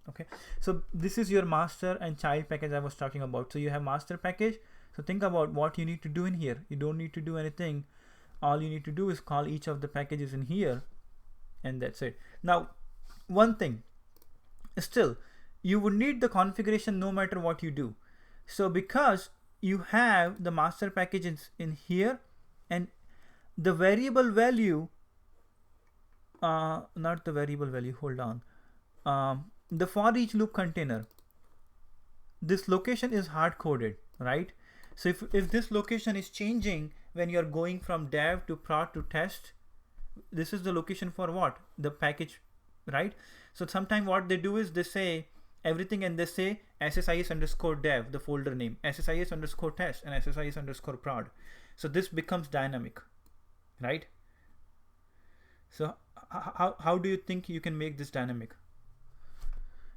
Okay, so this is your master and child package I was talking about. So you have master package. So think about what you need to do in here. You don't need to do anything. All you need to do is call each of the packages in here, and that's it. Now, one thing, still, you would need the configuration no matter what you do. So because you have the master packages in here, and the variable value, not the variable value, hold on. The for each loop container, this location is hard coded, right? So if this location is changing when you're going from dev to prod to test, this is the location for what? The package, right? So sometimes what they do is they say everything and they say ssis underscore dev, the folder name, ssis underscore test, and ssis underscore prod. So this becomes dynamic, right? So how do you think you can make this dynamic?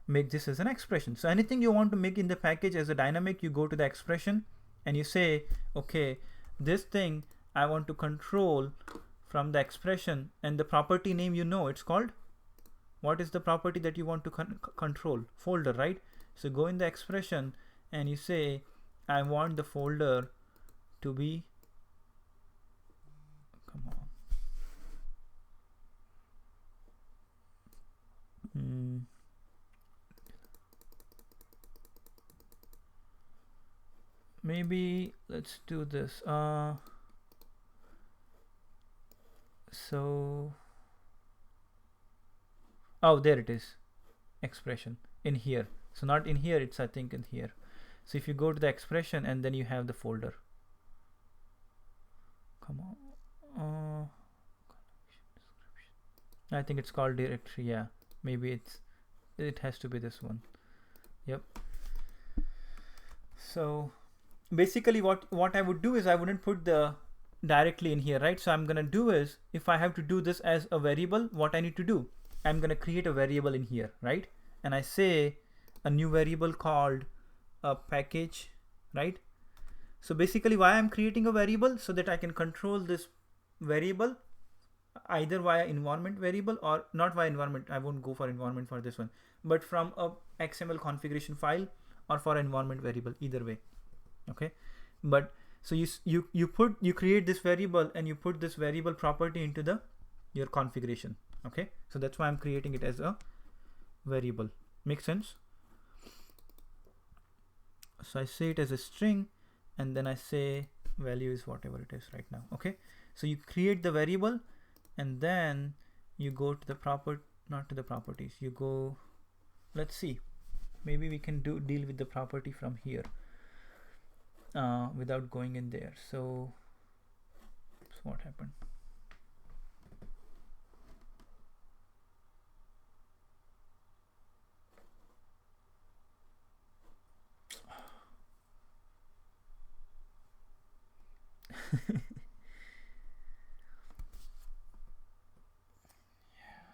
Make this as an expression. So anything you want to make in the package as a dynamic, you go to the expression and you say, okay, this thing I want to control from the expression, and the property name, you know, it's called, what is the property that you want to control? Folder, right? So go in the expression and you say, I want the folder to be, come on. Maybe let's do this. So, oh, there it is, expression in here. So not in here, it's I think in here. So if you go to the expression and then you have the folder. Come on. I think it's called directory. Yeah, maybe it has to be this one. Yep. So basically what I would do is I wouldn't put the directly in here, right? So I'm gonna do is, if I have to do this as a variable, what I need to do, I'm gonna create a variable in here, right? And I say a new variable called a package, right? So basically why I'm creating a variable, so that I can control this variable either via environment variable or not via environment. I won't go for environment for this one, but from a XML configuration file or for environment variable, either way. Okay, but so you create this variable and you put this variable property into your configuration. Okay, so that's why I'm creating it as a variable. Make sense? So I say it as a string and then I say value is whatever it is right now. Okay, so you create the variable and then you go to the not to the properties, you go, let's see, maybe we can deal with the property from here without going in there. So what happened?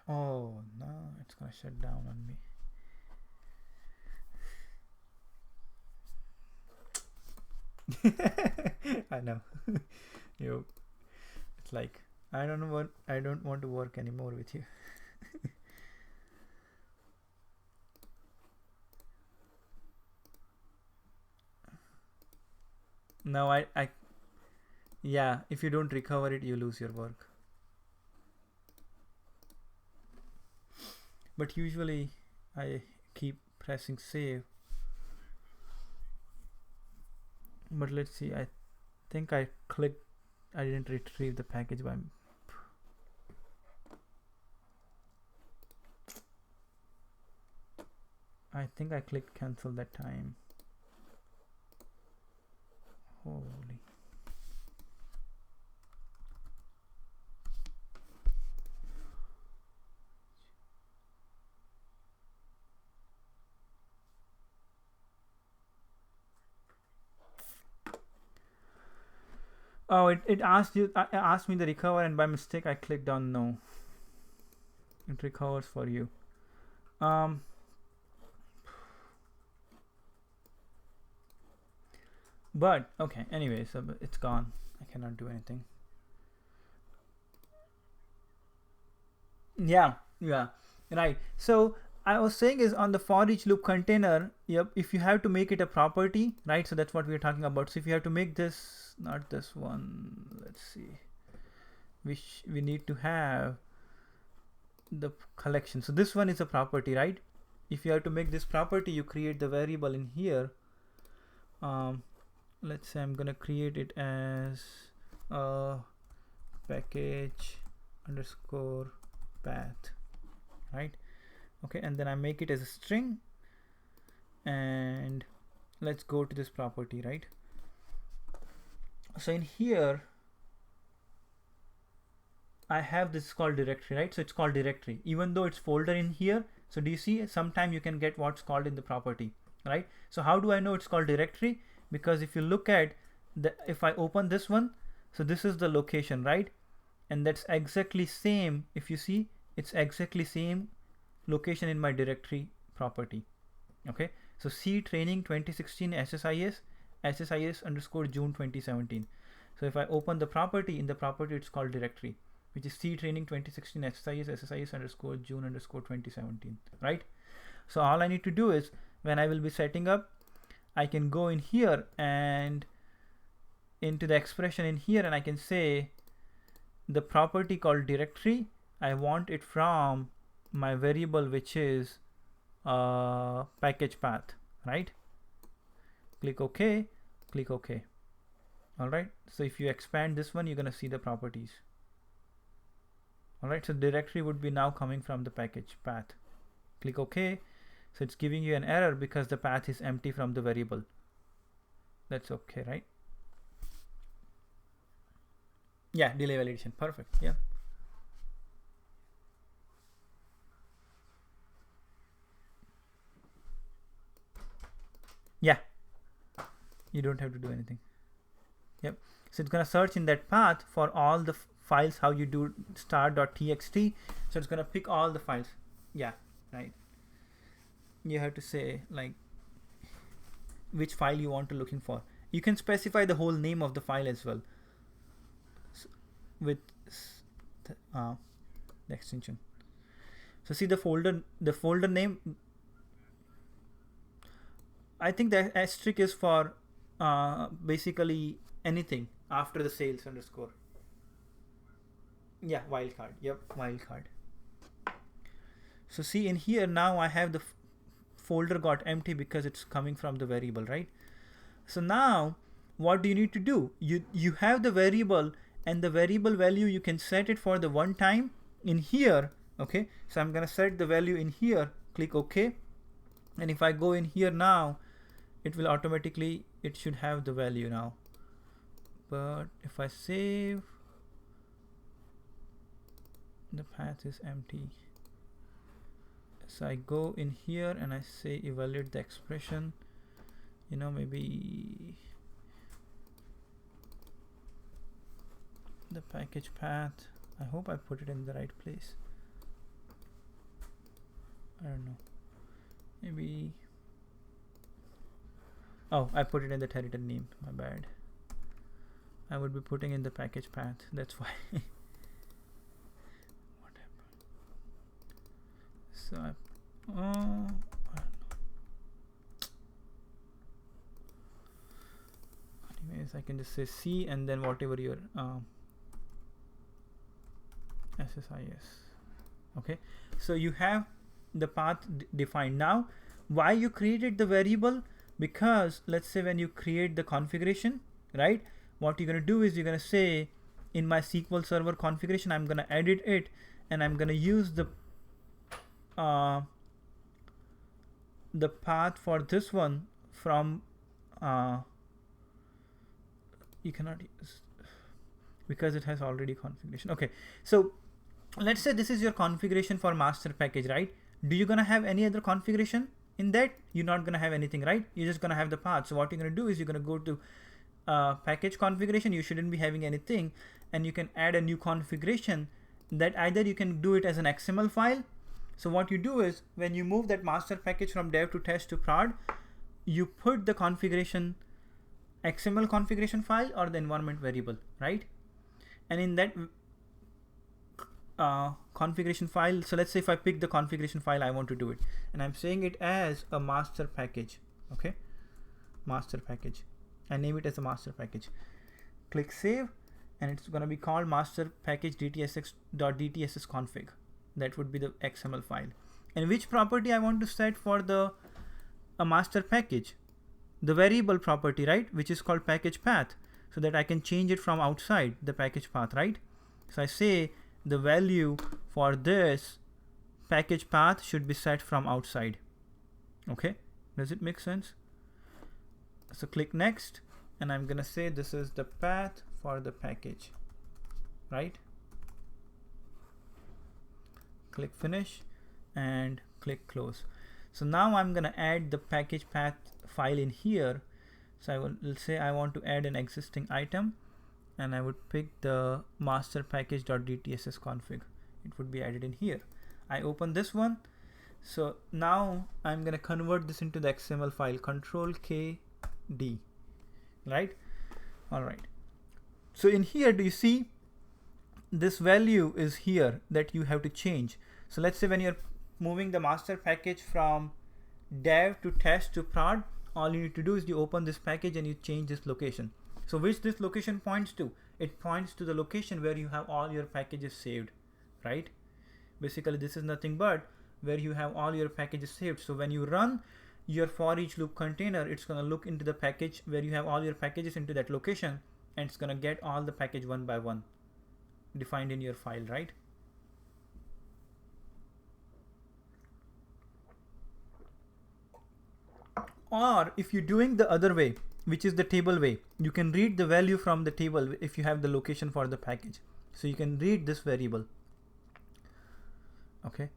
Oh no, it's gonna shut down on me. I know. It's like I don't want to work anymore with you. No, yeah, if you don't recover it, you lose your work. But usually I keep pressing save. But let's see, I think I clicked, I didn't retrieve the package by I think I clicked cancel that time. Holy. Oh, it asked me the recover, and by mistake I clicked on no. It recovers for you. But okay, anyway, so it's gone. I cannot do anything. Yeah, right. So I was saying is on the for each loop container, yep, if you have to make it a property, right? So that's what we're talking about. So if you have to make this, not this one, let's see, which we need to have the collection. So this one is a property, right? If you have to make this property, you create the variable in here. Let's say I'm gonna create it as package underscore path, right? Okay, and then I make it as a string, and let's go to this property, right? So in here I have this called directory, right? So it's called directory even though it's folder in here. So do you see sometime you can get what's called in the property, right? So how do I know it's called directory? Because if you look at if I open this one, so this is the location, right? And that's exactly same. If you see, it's exactly same location in my directory property. Okay, so C training 2016 SSIS underscore June 2017. So if I open the property, in the property it's called directory, which is C training 2016 SSIS underscore June underscore 2017, right? So all I need to do is when I will be setting up, I can go in here and into the expression in here, and I can say the property called directory, I want it from my variable, which is package path, right? Click OK, click OK. All right. So if you expand this one, you're going to see the properties. All right. So directory would be now coming from the package path. Click OK. So it's giving you an error because the path is empty from the variable. That's okay, right? Yeah, delay validation. Perfect. Yeah. Yeah. You don't have to do anything. Yep. So it's going to search in that path for all the files, how you do start.txt. So it's going to pick all the files. Yeah, right. You have to say like which file you want to looking for. You can specify the whole name of the file as well with the extension. So see the folder name. I think the asterisk is for basically anything after the sales underscore. Yeah, wildcard. Yep, wildcard. So see in here now I have the folder got empty because it's coming from the variable, right? So now what do you need to do? You have the variable, and the variable value you can set it for the one time in here. Okay, so I'm gonna set the value in here, click OK, and if I go in here now, it will automatically, it should have the value now. But if I save, the path is empty. So I go in here and I say evaluate the expression, you know, maybe the package path. I hope I put it in the right place. I don't know, maybe, oh, I put it in the territory name, my bad. I would be putting in the package path, that's why. What happened? So I don't know. Anyways, I can just say C and then whatever your SSIS. Okay, so you have the path defined. Now why you created the variable? Because let's say when you create the configuration, right, what you're going to do is you're going to say in my SQL Server configuration, I'm going to edit it and I'm going to use the path for this one from you cannot use because it has already configuration. Okay, so let's say this is your configuration for master package, right? Do you gonna have any other configuration in that? You're not gonna have anything, right? You're just gonna have the path. So what you're gonna do is you're gonna go to package configuration, you shouldn't be having anything, and you can add a new configuration that either you can do it as an XML file. So what you do is when you move that master package from dev to test to prod, you put the configuration XML configuration file or the environment variable, right? And in that configuration file, so let's say if I pick the configuration file I want to do it, and I'm saying it as a master package, okay, master package, I name it as a master package, click save, and it's going to be called master package dtsx.dtss config. That would be the XML file. And which property I want to set for the master package? The variable property, right, which is called package path, so that I can change it from outside the package path, right? So I say the value for this package path should be set from outside. Okay, does it make sense? So click next, and I'm gonna say this is the path for the package, right? Click finish and click close. So now I'm gonna add the package path file in here. So I will say I want to add an existing item, and I would pick the master package.dtss config. It would be added in here. I open this one. So now I'm gonna convert this into the XML file, Control K D, right? All right. So in here, do you see this value is here that you have to change? So let's say when you're moving the master package from dev to test to prod, all you need to do is you open this package and you change this location. So which this location points to? It points to the location where you have all your packages saved, right? Basically, this is nothing but where you have all your packages saved. So when you run your for each loop container, it's going to look into the package where you have all your packages into that location, and it's going to get all the package one by one defined in your file, right? Or if you're doing the other way, which is the table way, you can read the value from the table if you have the location for the package. So you can read this variable. Okay.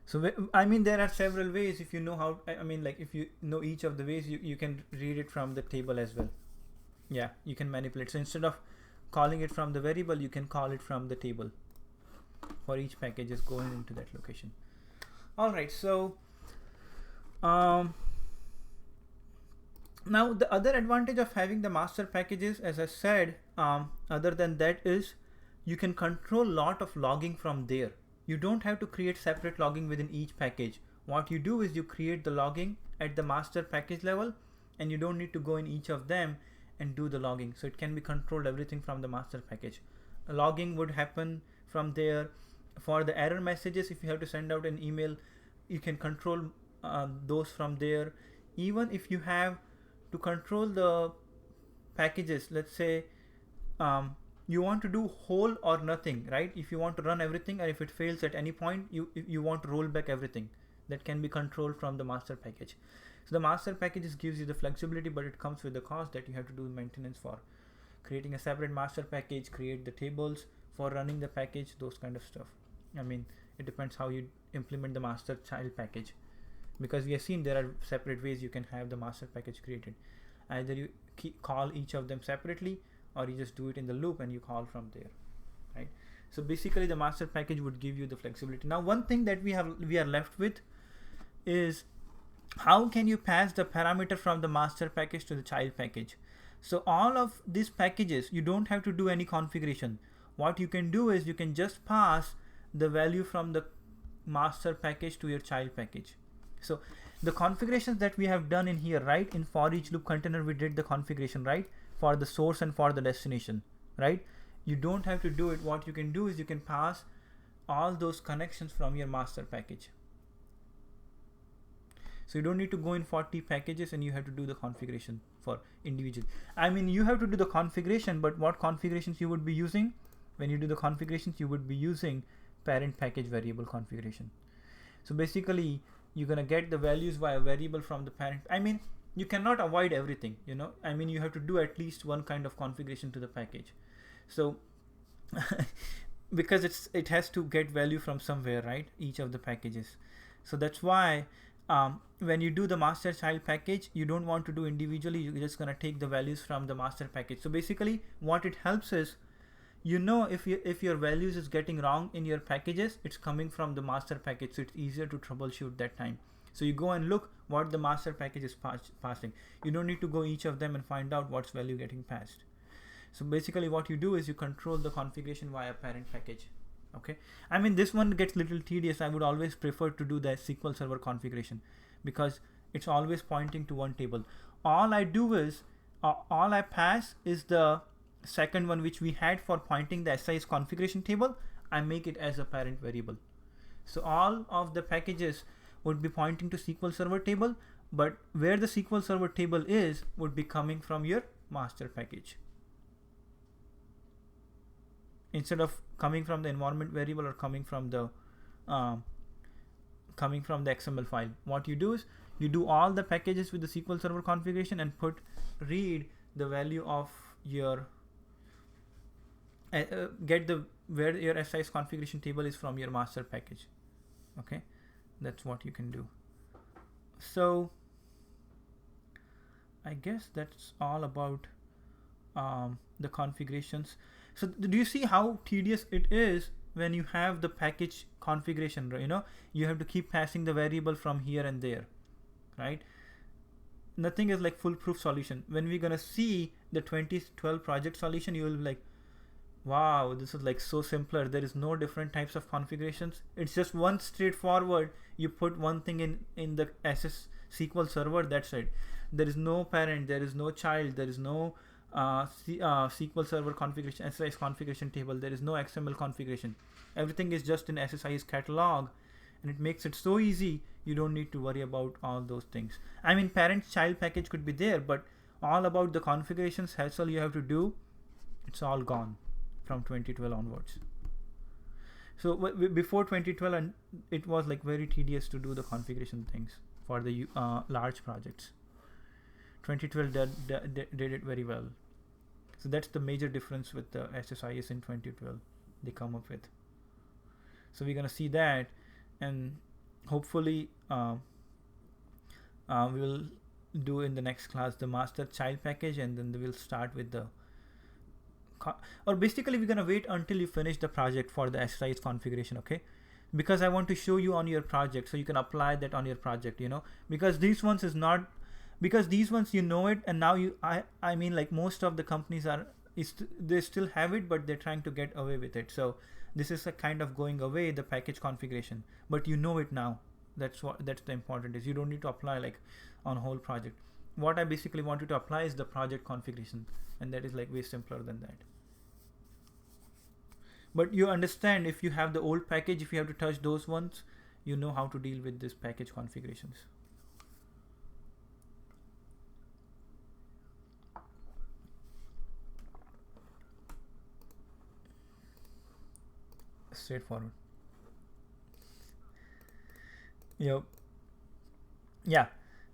So I mean, there are several ways. If you know how, I mean, like if you know each of the ways, you can read it from the table as well. Yeah, you can manipulate. So instead of calling it from the variable, you can call it from the table for each package is going into that location. All right. So now the other advantage of having the master packages, as I said, other than that is you can control lot of logging from there. You don't have to create separate logging within each package. What you do is you create the logging at the master package level, and you don't need to go in each of them and do the logging. So it can be controlled everything from the master package. Logging would happen from there. For the error messages, if you have to send out an email, you can control those from there. Even if you have to control the packages, let's say you want to do whole or nothing, right? If you want to run everything, or if it fails at any point, you want to roll back everything, that can be controlled from the master package. So the master packages gives you the flexibility, but it comes with the cost that you have to do maintenance for. Creating a separate master package, create the tables for running the package, those kind of stuff. I mean, it depends how you implement the master child package, because we have seen there are separate ways you can have the master package created. Either you call each of them separately, or you just do it in the loop and you call from there, right? So basically the master package would give you the flexibility. Now one thing that we are left with is how can you pass the parameter from the master package to the child package? So all of these packages, you don't have to do any configuration. What you can do is you can just pass the value from the master package to your child package. So the configurations that we have done in here, right? In for each loop container, we did the configuration, right? For the source and for the destination, right? You don't have to do it. What you can do is you can pass all those connections from your master package. So you don't need to go in 40 packages and you have to do the configuration for individual. I mean, you have to do the configuration, but what configurations you would be using? When you do the configurations, you would be using parent package variable configuration. So basically, you're gonna get the values via variable from the parent. I mean, you cannot avoid everything, you know. I mean, you have to do at least one kind of configuration to the package. So because it has to get value from somewhere, right? Each of the packages. So that's why when you do the master child package, you don't want to do individually. You're just gonna take the values from the master package. So basically, what it helps is, if your values is getting wrong in your packages, it's coming from the master package, so it's easier to troubleshoot that time. So you go and look what the master package is passing. You don't need to go each of them and find out what's value getting passed. So basically what you do is you control the configuration via parent package. Okay, I mean, this one gets a little tedious. I would always prefer to do the SQL Server configuration because it's always pointing to one table. All I do is all I pass is the second one which we had for pointing the Ssis configuration table. I make it as a parent variable. So all of the packages would be pointing to SQL Server table, but where the SQL Server table is would be coming from your master package. Instead of coming from the environment variable or coming from the XML file, what you do is you do all the packages with the SQL Server configuration and read the value of your get the where your Ssis configuration table is from your master package. Okay, that's what you can do. So I guess that's all about the configurations. So do you see how tedious it is when you have the package configuration? You know, you have to keep passing the variable from here and there, right? Nothing is like foolproof solution. When we're gonna see the 2012 project solution, you will be like, wow, this is like so simpler. There is no different types of configurations. It's just one straightforward. You put one thing in the SQL Server. That's it. There is no parent. There is no child. There is no SQL Server configuration, SSIS configuration table. There is no XML configuration. Everything is just in SSIS catalog, and it makes it so easy. You don't need to worry about all those things. I mean, parent-child package could be there, but all about the configurations hassle you have to do, it's all gone from 2012 onwards. So before 2012, and it was like very tedious to do the configuration things for the large projects. 2012 did it very well. So that's the major difference with the SSIS in 2012 they come up with. So we're gonna see that, and hopefully we will do in the next class the master child package, and then we'll start with the or basically we're gonna wait until you finish the project for the SSIS configuration. Okay, because I want to show you on your project so you can apply that on your project, you know, because these ones is not, because these ones you know it, and now I mean, like, most of the companies they still have it, but they're trying to get away with it. So this is a kind of going away, the package configuration, but you know it now. That's the important is. You don't need to apply like on whole project. What I basically want you to apply is the project configuration, and that is like way simpler than that. But you understand, if you have the old package, if you have to touch those ones, you know how to deal with this package configurations. Straightforward. Yep. Yeah.